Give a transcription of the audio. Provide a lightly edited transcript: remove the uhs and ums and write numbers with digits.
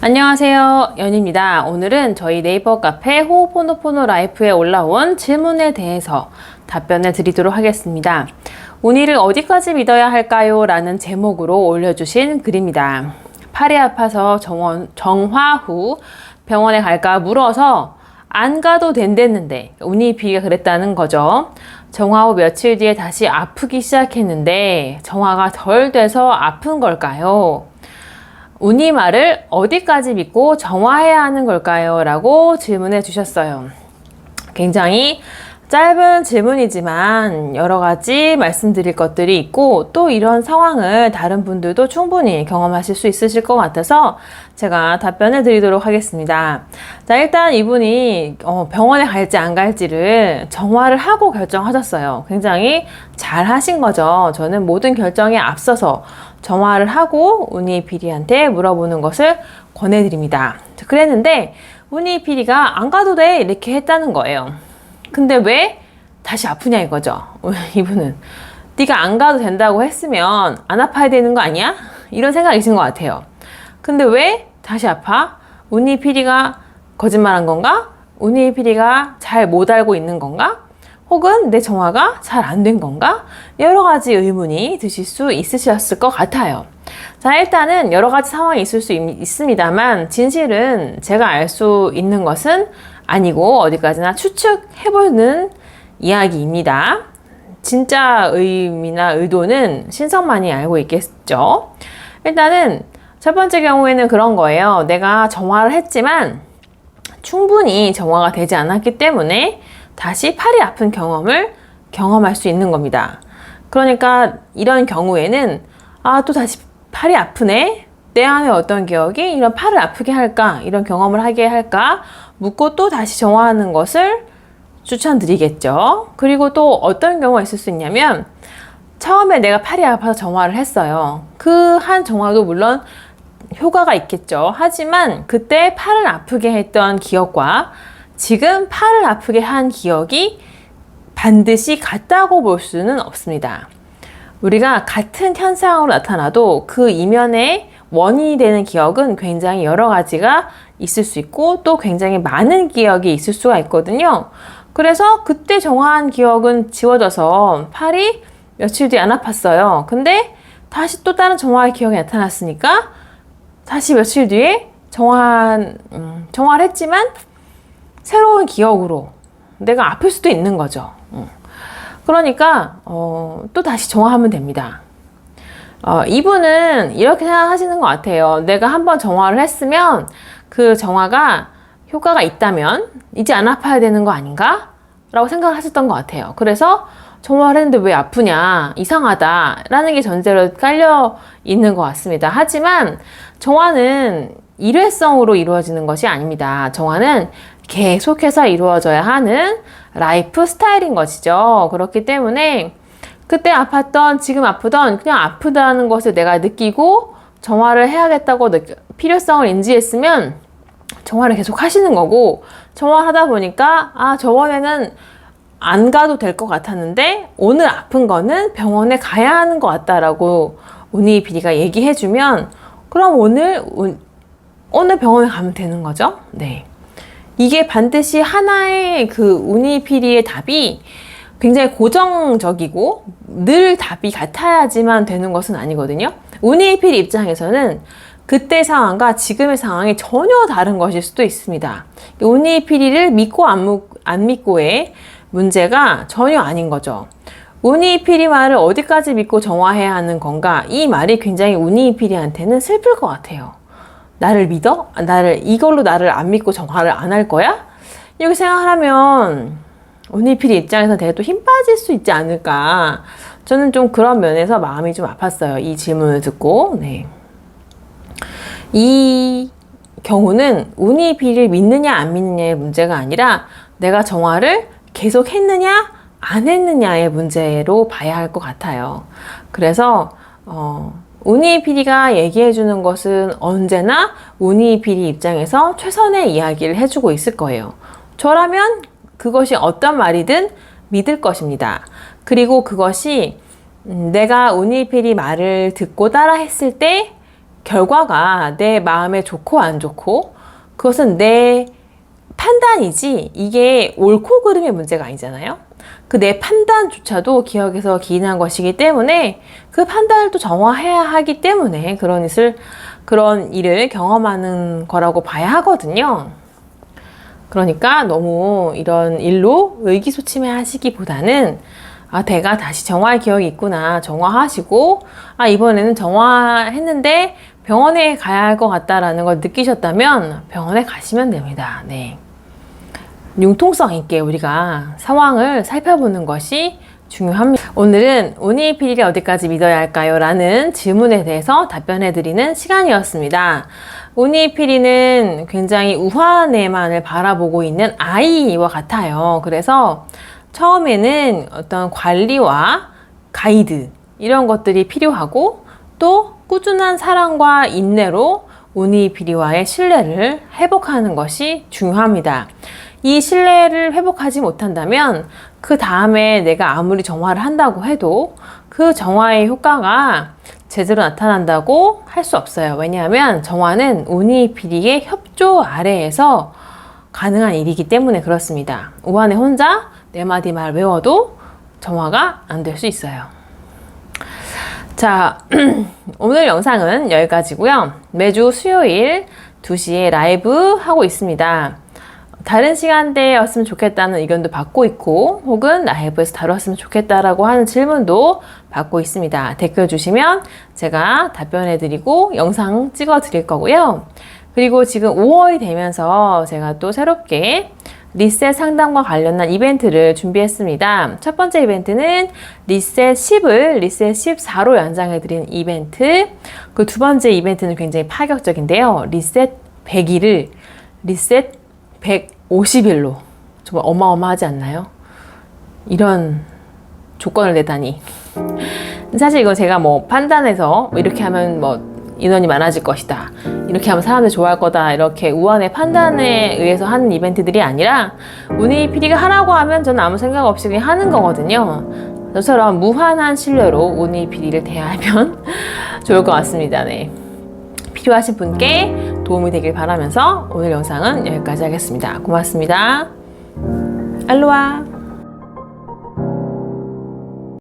안녕하세요, 연입니다. 오늘은 저희 네이버 카페 호호포노포노 라이프에 올라온 질문에 대해서 답변을 드리도록 하겠습니다. 운이를 어디까지 믿어야 할까요? 라는 제목으로 올려주신 글입니다. 팔이 아파서 정화 후 병원에 갈까 물어서 안 가도 된댔는데 운이 비가 그랬다는 거죠. 정화 후 며칠 뒤에 다시 아프기 시작했는데 정화가 덜 돼서 아픈 걸까요? 운이 말을 어디까지 믿고 정화해야 하는 걸까요? 라고 질문해 주셨어요. 굉장히 짧은 질문이지만 여러 가지 말씀드릴 것들이 있고 또 이런 상황을 다른 분들도 충분히 경험하실 수 있으실 것 같아서 제가 답변을 드리도록 하겠습니다. 자, 일단 이분이 병원에 갈지 안 갈지를 정화를 하고 결정하셨어요. 굉장히 잘 하신 거죠. 저는 모든 결정에 앞서서 정화를 하고 운이 PD한테 물어보는 것을 권해드립니다. 그랬는데 운이 PD가 안 가도 돼 이렇게 했다는 거예요. 근데 왜 다시 아프냐 이거죠. 이분은 네가 안 가도 된다고 했으면 안 아파야 되는 거 아니야? 이런 생각이신 것 같아요. 근데 왜 다시 아파? 운이 PD가 거짓말한 건가? 운이 PD가 잘 못 알고 있는 건가? 혹은 내 정화가 잘 안 된 건가? 여러 가지 의문이 드실 수 있으셨을 것 같아요. 자, 일단은 여러 가지 상황이 있을 수 있습니다만 진실은 제가 알 수 있는 것은 아니고 어디까지나 추측해보는 이야기입니다. 진짜 의미나 의도는 신성만이 알고 있겠죠. 일단은 첫 번째 경우에는 그런 거예요. 내가 정화를 했지만 충분히 정화가 되지 않았기 때문에 다시 팔이 아픈 경험을 경험할 수 있는 겁니다. 그러니까 이런 경우에는 또 다시 팔이 아프네? 내 안에 어떤 기억이 이런 팔을 아프게 할까? 이런 경험을 하게 할까? 묻고 또 다시 정화하는 것을 추천드리겠죠. 그리고 또 어떤 경우가 있을 수 있냐면 처음에 내가 팔이 아파서 정화를 했어요. 그 한 정화도 물론 효과가 있겠죠. 하지만 그때 팔을 아프게 했던 기억과 지금 팔을 아프게 한 기억이 반드시 같다고 볼 수는 없습니다. 우리가 같은 현상으로 나타나도 그 이면에 원인이 되는 기억은 굉장히 여러 가지가 있을 수 있고 또 굉장히 많은 기억이 있을 수가 있거든요. 그래서 그때 정화한 기억은 지워져서 팔이 며칠 뒤에 안 아팠어요. 근데 다시 또 다른 정화의 기억이 나타났으니까 다시 며칠 뒤에 정화를 했지만 새로운 기억으로 내가 아플 수도 있는 거죠. 그러니까 또 다시 정화하면 됩니다. 이분은 이렇게 생각하시는 것 같아요. 내가 한번 정화를 했으면 그 정화가 효과가 있다면 이제 안 아파야 되는 거 아닌가? 라고 생각을 하셨던 것 같아요. 그래서 정화를 했는데 왜 아프냐? 이상하다. 라는 게 전제로 깔려 있는 것 같습니다. 하지만 정화는 일회성으로 이루어지는 것이 아닙니다. 정화는 계속해서 이루어져야 하는 라이프 스타일인 것이죠. 그렇기 때문에 그때 아팠던 지금 아프던 그냥 아프다는 것을 내가 느끼고 정화를 해야겠다고 필요성을 인지했으면 정화를 계속 하시는 거고 정화를 하다 보니까 저번에는 안 가도 될 것 같았는데 오늘 아픈 거는 병원에 가야 하는 것 같다라고 운이 PD가 얘기해주면 그럼 오늘 병원에 가면 되는 거죠. 네. 이게 반드시 하나의 그 운이 PD의 답이 굉장히 고정적이고 늘 답이 같아야지만 되는 것은 아니거든요. 운이 PD 입장에서는 그때 상황과 지금의 상황이 전혀 다른 것일 수도 있습니다. 운이 PD를 믿고 안 믿고의 문제가 전혀 아닌 거죠. 운이 PD 말을 어디까지 믿고 정화해야 하는 건가? 이 말이 굉장히 운이 PD한테는 슬플 것 같아요. 나를 믿어? 이걸로 나를 안 믿고 정화를 안 할 거야? 이렇게 생각하면 운이 PD 입장에서 되게 또 힘 빠질 수 있지 않을까. 저는 좀 그런 면에서 마음이 좀 아팠어요. 이 질문을 듣고. 네. 이 경우는 운이 PD를 믿느냐 안 믿느냐의 문제가 아니라 내가 정화를 계속 했느냐 안 했느냐의 문제로 봐야 할 것 같아요. 그래서 운이 PD가 얘기해 주는 것은 언제나 운이 PD 입장에서 최선의 이야기를 해주고 있을 거예요. 저라면 그것이 어떤 말이든 믿을 것입니다. 그리고 그것이 내가 운이 PD 말을 듣고 따라 했을 때 결과가 내 마음에 좋고 안 좋고 그것은 내 판단이지 이게 옳고 그름의 문제가 아니잖아요. 그 내 판단조차도 기억에서 기인한 것이기 때문에 그 판단을 또 정화해야 하기 때문에 그런 일을 경험하는 거라고 봐야 하거든요. 그러니까 너무 이런 일로 의기소침해 하시기보다는 내가 다시 정화할 기억이 있구나. 정화하시고 이번에는 정화했는데 병원에 가야 할 것 같다라는 걸 느끼셨다면 병원에 가시면 됩니다. 네. 융통성 있게 우리가 상황을 살펴보는 것이 중요합니다. 오늘은 운이피리를 어디까지 믿어야 할까요? 라는 질문에 대해서 답변해 드리는 시간이었습니다. 운이피리는 굉장히 우환에만을 바라보고 있는 아이와 같아요. 그래서 처음에는 어떤 관리와 가이드 이런 것들이 필요하고 또 꾸준한 사랑과 인내로 운이피리와의 신뢰를 회복하는 것이 중요합니다. 이 신뢰를 회복하지 못한다면 그 다음에 내가 아무리 정화를 한다고 해도 그 정화의 효과가 제대로 나타난다고 할 수 없어요. 왜냐하면 정화는 운이피리의 협조 아래에서 가능한 일이기 때문에 그렇습니다. 우한에 혼자 네 마디 말 외워도 정화가 안 될 수 있어요. 자, 오늘 영상은 여기까지고요. 매주 수요일 2시에 라이브 하고 있습니다. 다른 시간대였으면 좋겠다는 의견도 받고 있고 혹은 라이브에서 다뤘으면 좋겠다라고 하는 질문도 받고 있습니다. 댓글 주시면 제가 답변해 드리고 영상 찍어 드릴 거고요. 그리고 지금 5월이 되면서 제가 또 새롭게 리셋 상담과 관련한 이벤트를 준비했습니다. 첫 번째 이벤트는 리셋 10을 리셋 14로 연장해 드리는 이벤트. 그 두 번째 이벤트는 굉장히 파격적인데요. 리셋 100일을 리셋 150일로 정말 어마어마하지 않나요? 이런 조건을 내다니. 사실 이건 제가 판단해서 이렇게 하면 인원이 많아질 것이다. 이렇게 하면 사람들이 좋아할 거다. 이렇게 우한의 판단에 의해서 하는 이벤트들이 아니라 운이피리가 하라고 하면 저는 아무 생각 없이 그냥 하는 거거든요. 저처럼 무한한 신뢰로 운이피리를 대하면 좋을 것 같습니다. 네. 필요하신 분께 도움이 되길 바라면서 오늘 영상은 여기까지 하겠습니다. 고맙습니다. 알로하.